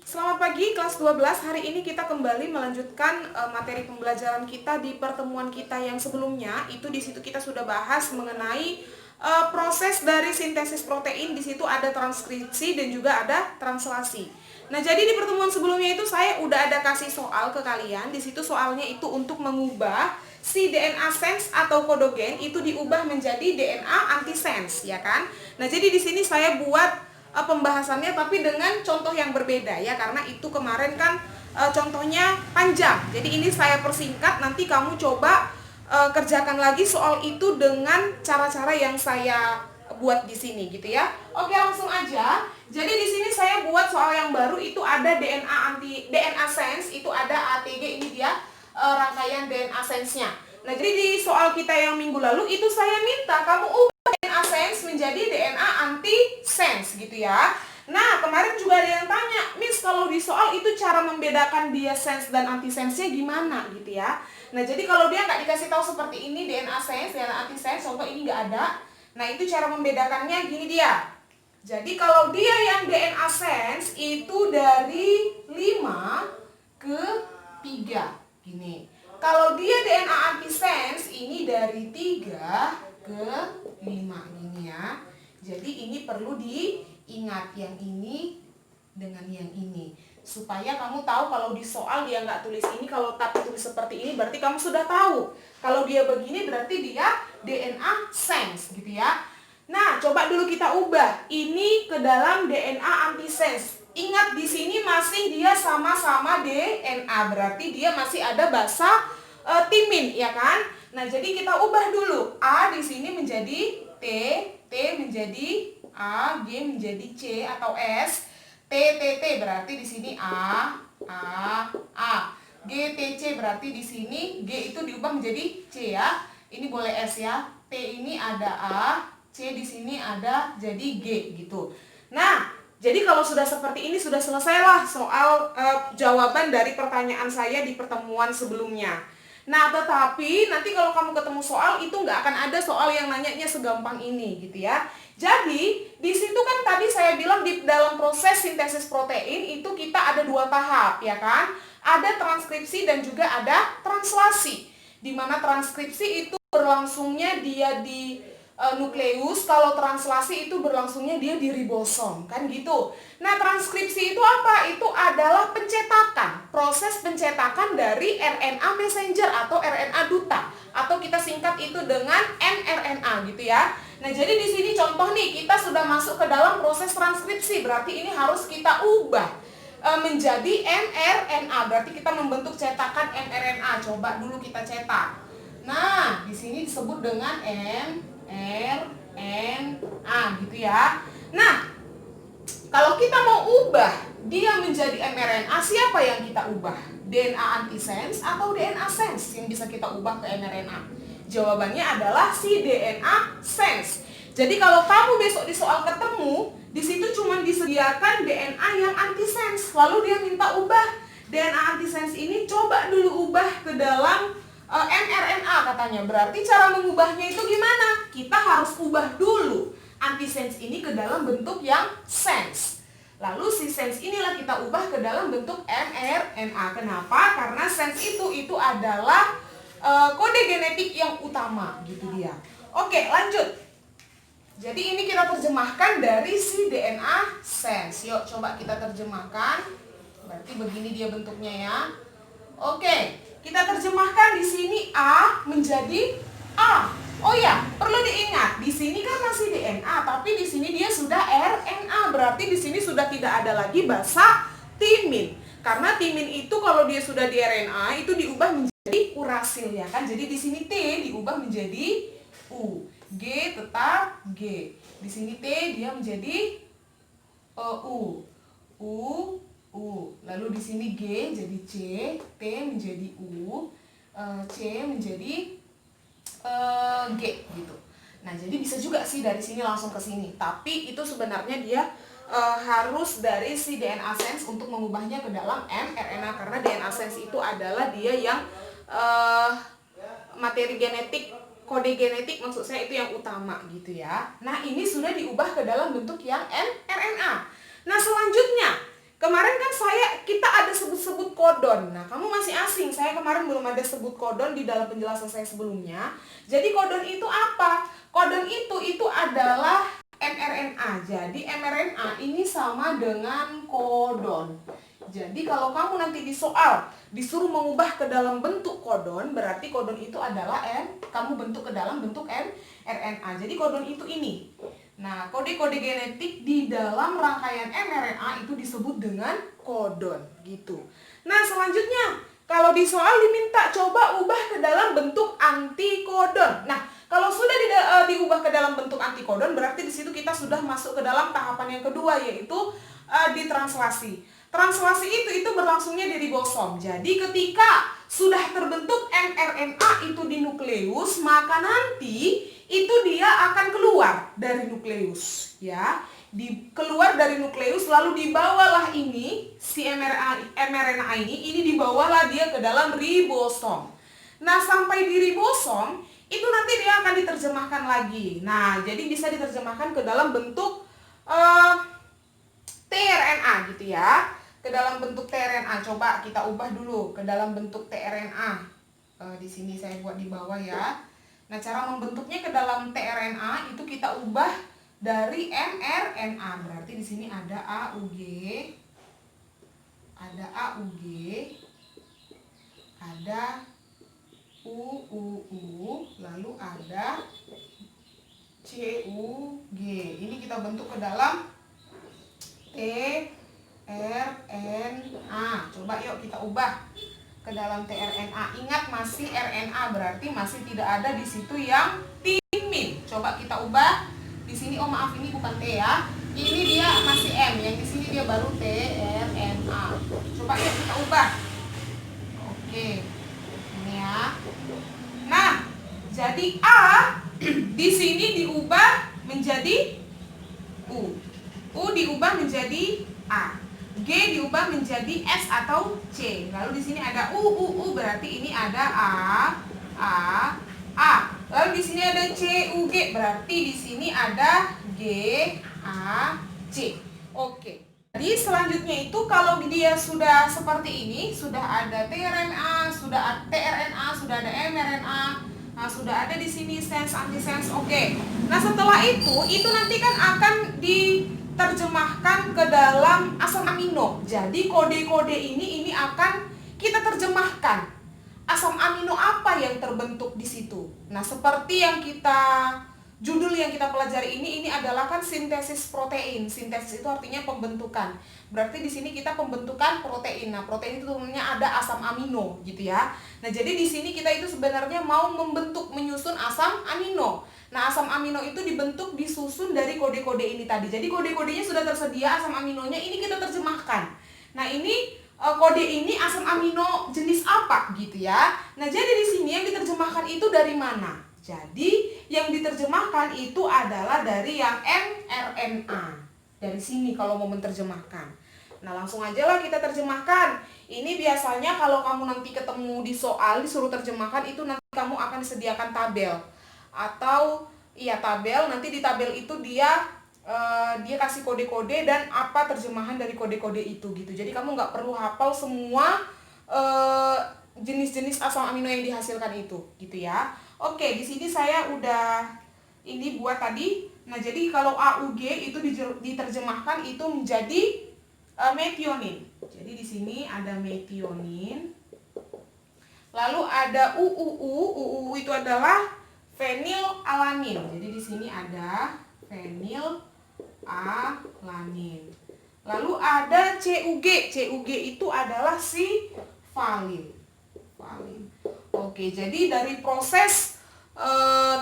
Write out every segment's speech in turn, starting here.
Selamat pagi kelas 12. Hari ini kita kembali melanjutkan materi pembelajaran kita di pertemuan kita yang sebelumnya. Itu di situ kita sudah bahas mengenai proses dari sintesis protein. Di situ ada transkripsi dan juga ada translasi. Nah, jadi di pertemuan sebelumnya itu saya udah ada kasih soal ke kalian. Di situ soalnya itu untuk mengubah si DNA sense atau kodogen itu diubah menjadi DNA antisense, ya kan? Nah, jadi di sini saya buat pembahasannya tapi dengan contoh yang berbeda ya, karena itu kemarin kan contohnya panjang. Jadi ini saya persingkat, nanti kamu coba kerjakan lagi soal itu dengan cara-cara yang saya buat di sini gitu ya. Oke, langsung aja. Jadi di sini saya buat soal yang baru, itu ada DNA sense, itu ada ATG, ini dia rangkaian DNA sense-nya. Nah, jadi di soal kita yang minggu lalu itu saya minta kamu ubah DNA sense menjadi DNA anti-sense gitu ya. Nah, kemarin juga ada yang tanya, Miss, kalau di soal itu cara membedakan dia sense dan anti-sense-nya gimana gitu ya. Nah, jadi kalau dia nggak dikasih tahu seperti ini, DNA sense, DNA anti-sense, contoh ini nggak ada. Nah, itu cara membedakannya gini dia. Jadi kalau dia yang DNA sense itu dari 5 ke 3 gini. Kalau dia DNA antisense ini dari 3 ke 5 gini ya. Jadi ini perlu diingat yang ini dengan yang ini. Supaya kamu tahu kalau di soal dia nggak tulis ini, kalau tak tulis seperti ini berarti kamu sudah tahu. Kalau dia begini berarti dia DNA sense gitu ya. Nah, coba dulu kita ubah ini ke dalam DNA antisense. Ingat di sini masih dia sama-sama DNA, berarti dia masih ada basa timin, ya kan? Nah, jadi kita ubah dulu. A di sini menjadi T, T menjadi A, G menjadi C atau S, T, T, T berarti di sini A, G, T, C berarti di sini G itu diubah menjadi C ya. Ini boleh S ya. T ini ada A, C di sini ada jadi G gitu. Nah, jadi kalau sudah seperti ini sudah selesailah soal jawaban dari pertanyaan saya di pertemuan sebelumnya. Nah, tetapi nanti kalau kamu ketemu soal itu nggak akan ada soal yang nanyanya segampang ini gitu ya. Jadi di situ kan tadi saya bilang di dalam proses sintesis protein itu kita ada 2 tahap ya kan. Ada transkripsi dan juga ada translasi. Di mana transkripsi itu berlangsungnya dia di nukleus, kalau translasi itu berlangsungnya dia di ribosom, kan gitu. Nah, transkripsi itu apa? Itu adalah pencetakan, proses pencetakan dari RNA messenger atau RNA duta, atau kita singkat itu dengan mRNA gitu ya. Nah, jadi di sini contoh nih, kita sudah masuk ke dalam proses transkripsi, berarti ini harus kita ubah menjadi mRNA, berarti kita membentuk cetakan mRNA. Coba dulu kita cetak. Nah, di sini disebut dengan mRNA gitu ya. Nah, kalau kita mau ubah dia menjadi mRNA, siapa yang kita ubah? DNA antisense atau DNA sense yang bisa kita ubah ke mRNA? Jawabannya adalah si DNA sense. Jadi kalau kamu besok di soal ketemu, di situ cuma disediakan DNA yang antisense, lalu dia minta ubah DNA antisense ini, coba dulu ubah ke dalam mRNA katanya. Berarti cara mengubahnya itu gimana? Kita harus ubah dulu antisense ini ke dalam bentuk yang sense. Lalu si sense inilah kita ubah ke dalam bentuk mRNA. Kenapa? Karena sense itu adalah kode genetik yang utama gitu dia. Oke, lanjut. Jadi ini kita terjemahkan dari si DNA sense. Yuk coba kita terjemahkan. Berarti begini dia bentuknya ya. Oke. Kita terjemahkan di sini A menjadi A. Oh ya, perlu diingat, di sini kan masih DNA, tapi di sini dia sudah RNA, berarti di sini sudah tidak ada lagi basa timin. Karena timin itu kalau dia sudah di RNA itu diubah menjadi urasil ya kan. Jadi di sini T diubah menjadi U. G tetap G. Di sini T dia menjadi U. Lalu di sini G jadi C, T menjadi U, C menjadi G gitu. Nah, jadi bisa juga sih dari sini langsung ke sini. Tapi itu sebenarnya dia harus dari si DNA sense untuk mengubahnya ke dalam mRNA, karena DNA sense itu adalah dia yang materi genetik, kode genetik maksud saya itu yang utama gitu ya. Nah, ini sudah diubah ke dalam bentuk yang mRNA. Nah, selanjutnya kemarin kan saya kodon. Nah, kamu masih asing. Saya kemarin belum ada sebut kodon di dalam penjelasan saya sebelumnya. Jadi kodon itu apa? Kodon itu adalah mRNA. Jadi mRNA ini sama dengan kodon. Jadi kalau kamu nanti di soal disuruh mengubah ke dalam bentuk kodon, berarti kodon itu adalah kamu bentuk ke dalam bentuk mRNA. Jadi kodon itu ini. Nah, kode-kode genetik di dalam rangkaian mRNA itu disebut dengan kodon, gitu. Nah, selanjutnya, kalau di soal diminta coba ubah ke dalam bentuk antikodon. Nah, kalau sudah diubah ke dalam bentuk antikodon, berarti di situ kita sudah masuk ke dalam tahapan yang kedua, yaitu ditranslasi. Translasi itu berlangsungnya di ribosom. Jadi ketika sudah terbentuk mRNA itu di nukleus, maka nanti itu dia akan keluar dari nukleus, ya. Keluar dari nukleus, lalu dibawalah ini si mRNA ini dibawalah dia ke dalam ribosom. Nah, sampai di ribosom itu nanti dia akan diterjemahkan lagi. Nah, jadi bisa diterjemahkan ke dalam bentuk tRNA gitu ya. Ke dalam bentuk tRNA. Coba kita ubah dulu ke dalam bentuk tRNA. Di sini saya buat di bawah ya. Nah, cara membentuknya ke dalam tRNA itu kita ubah dari mRNA. Berarti di sini ada AUG, ada UUU, lalu ada CUG. Ini kita bentuk ke dalam tRNA. Coba yuk kita ubah ke dalam tRNA. Ingat masih RNA, berarti masih tidak ada di situ yang timin. Coba kita ubah. Di sini maaf ini bukan T ya. Ini dia masih M, yang di sini dia baru tRNA. Coba yuk kita ubah. Oke. Ini ya. Nah, jadi A di sini diubah menjadi U. U diubah menjadi A. G diubah menjadi S atau C. Lalu di sini ada U, berarti ini ada A. Lalu di sini ada CUG, berarti di sini ada GAC. Oke. Jadi selanjutnya itu kalau dia sudah seperti ini, sudah ada tRNA, sudah ada mRNA, nah sudah ada di sini sense antisense. Oke. Nah, setelah itu nanti kan akan diterjemahkan ke dalam asam amino. Jadi kode-kode ini akan kita terjemahkan. Asam amino apa yang terbentuk di situ? Nah, seperti yang judul yang kita pelajari ini adalah kan sintesis protein. Sintesis itu artinya pembentukan. Berarti di sini kita pembentukan protein. Nah, protein itu turunannya ada asam amino gitu ya. Nah, jadi di sini kita itu sebenarnya mau menyusun asam amino. Nah, asam amino itu disusun dari kode-kode ini tadi. Jadi kode-kodenya sudah tersedia, asam aminonya ini kita terjemahkan. Nah, ini kode ini asam amino jenis apa gitu ya. Nah, jadi di sini yang diterjemahkan itu dari mana? Jadi yang diterjemahkan itu adalah dari yang mRNA. Dari sini kalau mau menerjemahkan. Nah, langsung aja lah kita terjemahkan. Ini biasanya kalau kamu nanti ketemu di soal disuruh terjemahkan, itu nanti kamu akan disediakan tabel. Atau tabel, nanti di tabel itu dia kasih kode-kode dan apa terjemahan dari kode-kode itu gitu. Jadi kamu nggak perlu hafal semua jenis-jenis asam amino yang dihasilkan itu gitu ya. Oke, di sini saya udah ini buat tadi. Nah, jadi kalau AUG itu diterjemahkan itu menjadi metionin. Jadi di sini ada metionin. Lalu ada UUU itu adalah fenilalanin. Jadi di sini ada fenilalanin. Lalu ada CUG. CUG itu adalah si valin. Oke, jadi dari proses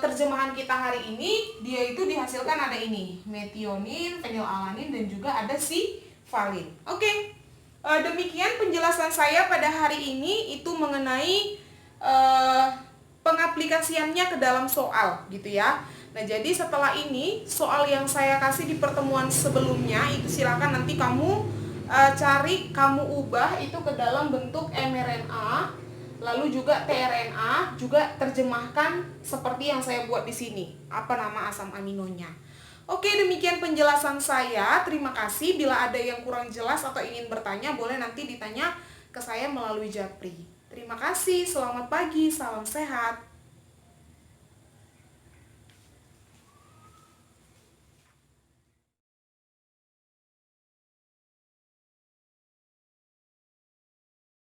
terjemahan kita hari ini, dia itu dihasilkan ada ini, metionin, fenilalanin, dan juga ada si valin. Oke, demikian penjelasan saya pada hari ini itu mengenai pengaplikasiannya ke dalam soal gitu ya. Nah, jadi setelah ini soal yang saya kasih di pertemuan sebelumnya itu silakan nanti kamu cari, kamu ubah itu ke dalam bentuk mRNA, lalu juga tRNA, juga terjemahkan seperti yang saya buat di sini. Apa nama asam aminonya? Oke, demikian penjelasan saya. Terima kasih. Bila ada yang kurang jelas atau ingin bertanya, boleh nanti ditanya ke saya melalui Japri. Terima kasih, selamat pagi, salam sehat.